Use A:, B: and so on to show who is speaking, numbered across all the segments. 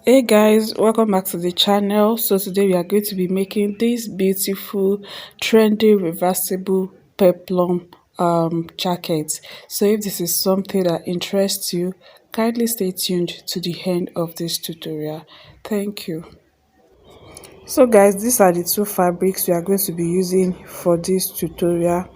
A: Hey guys, welcome back to the channel. So today we are going to be making this beautiful trendy reversible peplum jacket. So if this is something that interests you, kindly stay tuned to the end of this tutorial. Thank you. So guys, these are the two fabrics we are going to be using for this tutorial.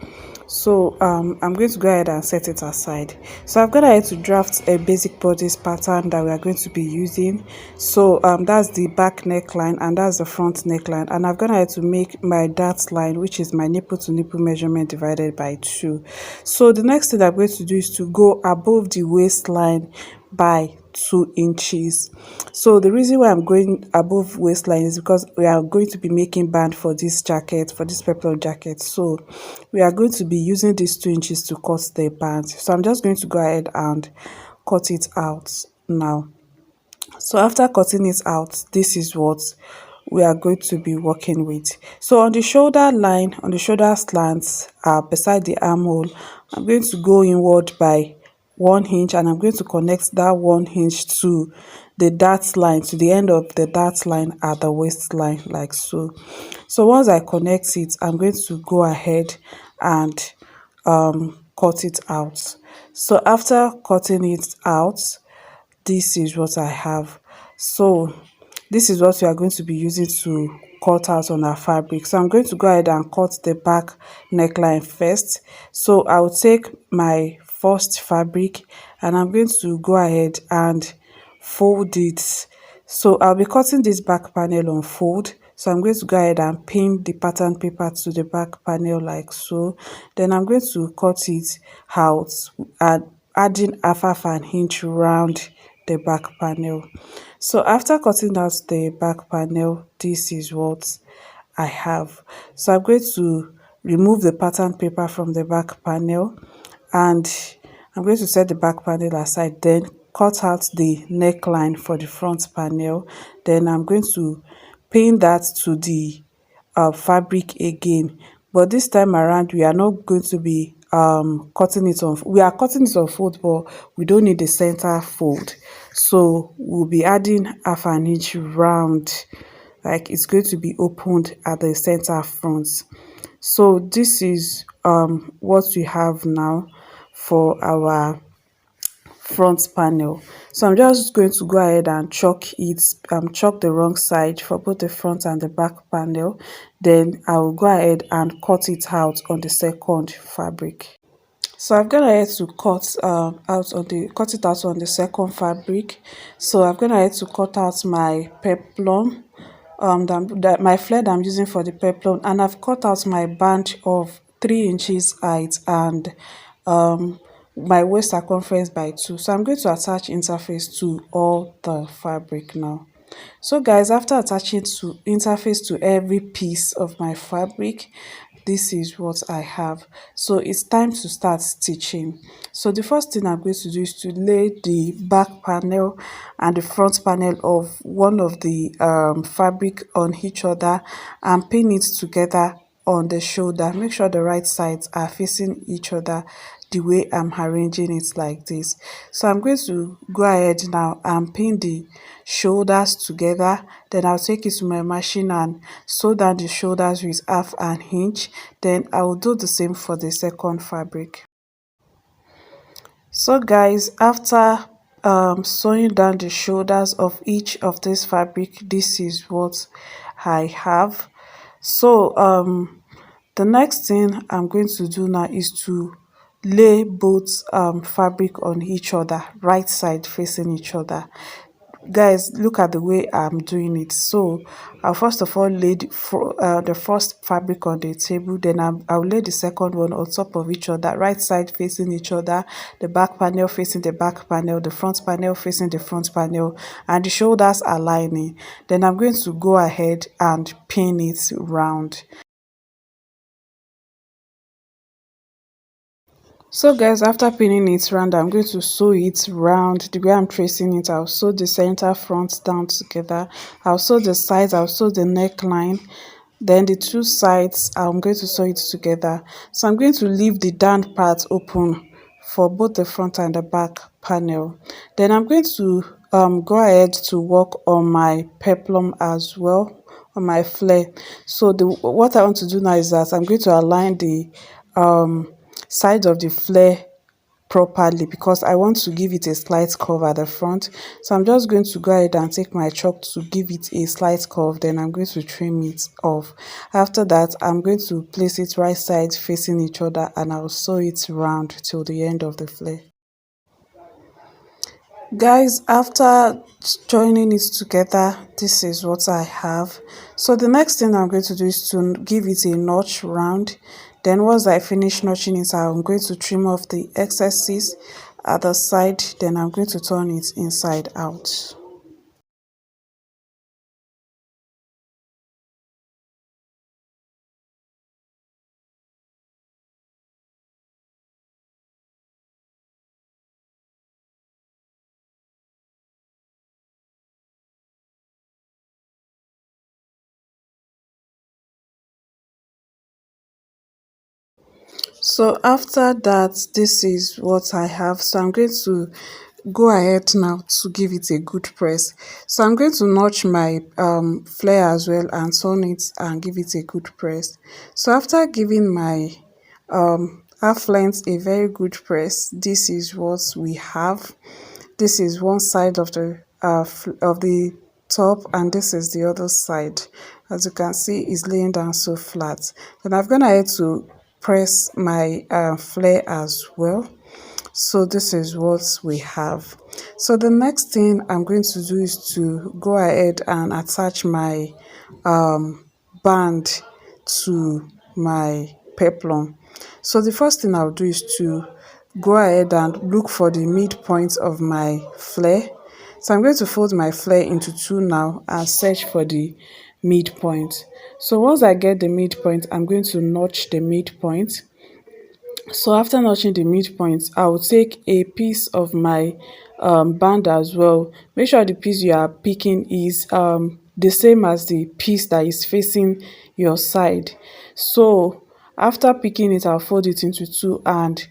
A: So I'm going to go ahead and set it aside. So I've gone ahead to draft a basic bodice pattern that we are going to be using. So that's the back neckline and that's the front neckline, and I've gone ahead to make my dart line, which is my nipple to nipple measurement divided by 2. So the next thing I'm going to do is to go above the waistline by 2 inches. So the reason why I'm going above waistline is because we are going to be making band for this jacket, for this peplum jacket. So we are going to be using these 2 inches to cut the band. So I'm just going to go ahead and cut it out now. So after cutting it out, this is what we are going to be working with. So on the shoulder line, on the shoulder slants, beside the armhole, I'm going to go inward by 1 inch, and I'm going to connect that 1 inch to the dart line, to the end of the dart line at the waistline, like so. So once I connect it, I'm going to go ahead and cut it out. So after cutting it out, this is what I have. So this is what we are going to be using to cut out on our fabric. So I'm going to go ahead and cut the back neckline first. So I'll take my first fabric and I'm going to go ahead and fold it. So I'll be cutting this back panel on fold. So I'm going to go ahead and pin the pattern paper to the back panel like so. Then I'm going to cut it out and adding half an inch round the back panel. So after cutting out the back panel, this is what I have. So I'm going to remove the pattern paper from the back panel, and I'm going to set the back panel aside, then cut out the neckline for the front panel. Then I'm going to pin that to the fabric again, but this time around we are not going to be cutting it on, we are cutting it on fold, but we don't need the center fold. So we'll be adding half an inch round, like it's going to be opened at the center front. So this is what we have now for our front panel. So I'm just going to go ahead and chalk it, chalk the wrong side for both the front and the back panel. Then I will go ahead and cut it out on the second fabric. So I've gone ahead to cut it out on the second fabric. So I've gone ahead to cut out my peplum, my flare that I'm using for the peplum, and I've cut out my band of 3 inches height and my waist circumference by 2. So I'm going to attach interface to all the fabric now. So guys, after attaching to interface to every piece of my fabric, this is what I have. So it's time to start stitching. So the first thing I'm going to do is to lay the back panel and the front panel of one of the fabric on each other and pin it together on the shoulder. Make sure the right sides are facing each other the way I'm arranging it like this. So I'm going to go ahead now and pin the shoulders together. Then I'll take it to my machine and sew down the shoulders with half an inch. Then I will do the same for the second fabric. So guys, after sewing down the shoulders of each of this fabric, this is what I have. So the next thing I'm going to do now is to lay both fabric on each other, right side facing each other. Guys, look at the way I'm doing it. So I'll first of all lay the first fabric on the table, then I'll lay the second one on top of each other, right side facing each other, the back panel facing the back panel, the front panel facing the front panel, and the shoulders aligning. Then I'm going to go ahead and pin it round. So guys, after pinning it round, I'm going to sew it round the way I'm tracing it. I'll sew the center front down together, I'll sew the sides, I'll sew the neckline, then the two sides I'm going to sew it together. So I'm going to leave the down part open for both the front and the back panel. Then I'm going to go ahead to work on my peplum as well, on my flare. So the what I want to do now is that I'm going to align the side of the flare properly, because I want to give it a slight curve at the front. So I'm just going to go ahead and take my chalk to give it a slight curve, then I'm going to trim it off. After that, I'm going to place it right side facing each other, and I'll sew it round till the end of the flare. Guys, after joining it together, this is what I have. So the next thing I'm going to do is to give it a notch round. Then once I finish notching it, I'm going to trim off the excesses at the side. Then I'm going to turn it inside out. So after that, this is what I have. So I'm going to go ahead now to give it a good press. So I'm going to notch my flare as well and turn it and give it a good press. So after giving my half length a very good press, this is what we have. This is one side of the top, and this is the other side. As you can see, it's laying down so flat. Then I've gone ahead to press my flare as well. So this is what we have. So the next thing I'm going to do is to go ahead and attach my band to my peplum. So the first thing I'll do is to go ahead and look for the midpoint of my flare. So I'm going to fold my flare into two now and search for the midpoint. So once I get the midpoint, I'm going to notch the midpoint. So after notching the midpoint, I will take a piece of my band as well. Make sure the piece you are picking is the same as the piece that is facing your side. So after picking it, I'll fold it into two and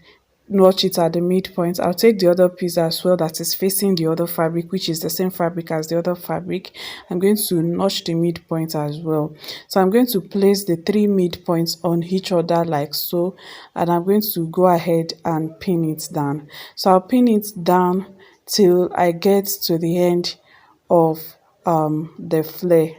A: notch it at the midpoint. I'll take the other piece as well that is facing the other fabric, which is the same fabric as the other fabric. I'm going to notch the midpoint as well. So I'm going to place the three midpoints on each other like so, and I'm going to go ahead and pin it down. So I'll pin it down till I get to the end of the flare.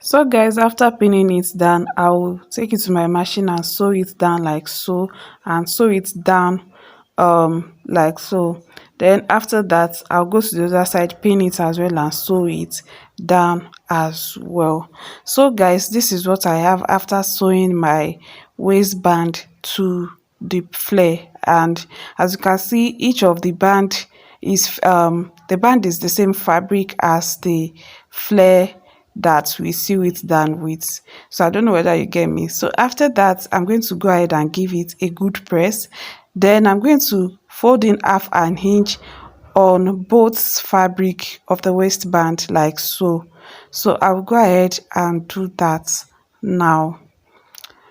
A: So guys, after pinning it down, I'll take it to my machine and sew it down like so, and sew it down like so. Then after that, I'll go to the other side, pin it as well and sew it down as well. So guys, this is what I have after sewing my waistband to the flare. And as you can see, each of the band is the same fabric as the flare that we sew it down with. So I don't know whether you get me. So after that, I'm going to go ahead and give it a good press. Then I'm going to fold in half an inch on both fabric of the waistband like so. So I'll go ahead and do that now.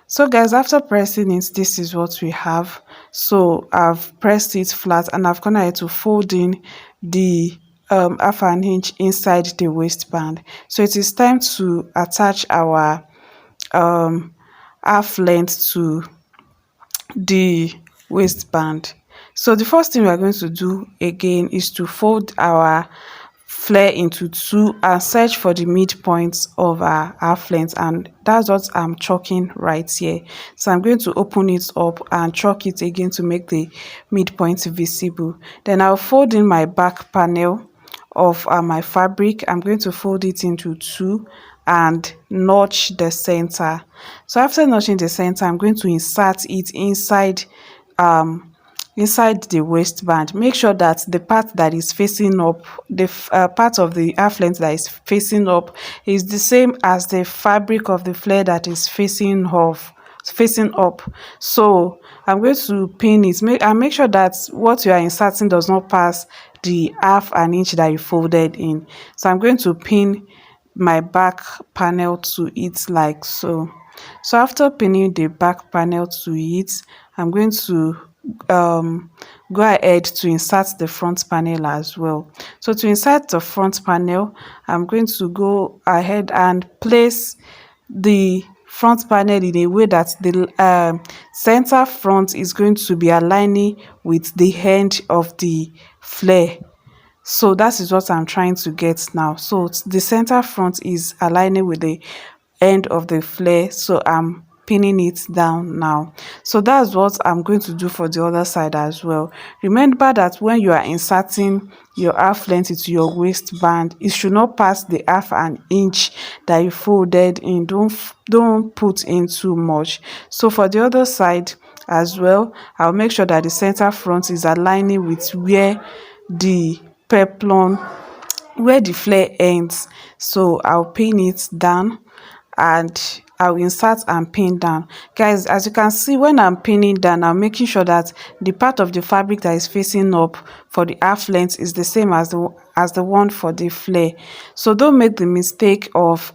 A: So guys, after pressing it, this is what we have. So I've pressed it flat and I've gone ahead to fold in the half an inch inside the waistband. So it is time to attach our half length to the waistband. So the first thing we are going to do again is to fold our flare into two and search for the midpoint of our half length, and that's what I'm chalking right here. So I'm going to open it up and chalk it again to make the midpoint visible. Then I'll fold in my back panel of my fabric. I'm going to fold it into two and notch the center. So after notching the center, I'm going to insert it inside the waistband. Make sure that the part that is facing up, the part of the half length that is facing up, is the same as the fabric of the flare that is facing up. So I'm going to pin it and make sure that what you are inserting does not pass the half an inch that you folded in. So I'm going to pin my back panel to it like so. So after pinning the back panel to it, I'm going to go ahead to insert the front panel as well. So to insert the front panel, I'm going to go ahead and place the front panel in a way that the center front is going to be aligning with the end of the flare. So that is what I'm trying to get now. So the center front is aligning with the end of the flare, so I'm pinning it down now. So that's what I'm going to do for the other side as well. Remember that when you are inserting your half length into your waistband, it should not pass the half an inch that you folded in. Don't put in too much. So for the other side as well, I'll make sure that the center front is aligning with where the peplum, where the flare ends. So I'll pin it down and I'll insert and pin down. Guys, as you can see, when I'm pinning down, I'm making sure that the part of the fabric that is facing up for the half length is the same as the one for the flare. So don't make the mistake of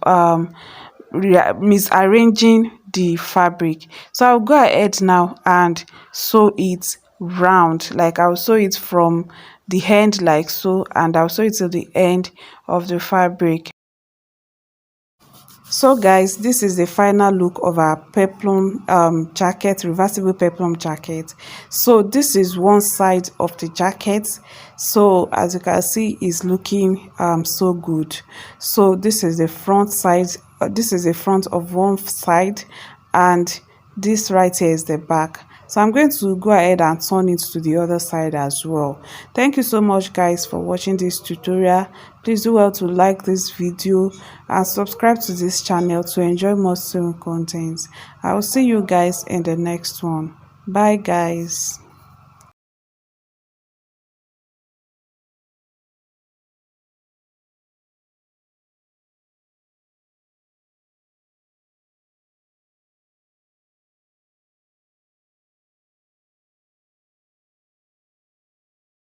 A: misarranging the fabric. So I'll go ahead now and sew it round. Like I'll sew it from the end like so, and I'll sew it to the end of the fabric. So guys, this is the final look of our peplum jacket, reversible peplum jacket. So this is one side of the jacket. So as you can see, it's looking so good. So this is the front side, this is the front of one side, and this right here is the back. So I'm going to go ahead and turn it to the other side as well. Thank you so much guys for watching this tutorial. Please do well to like this video and subscribe to this channel to enjoy more sewing contents. I will see you guys in the next one. Bye guys.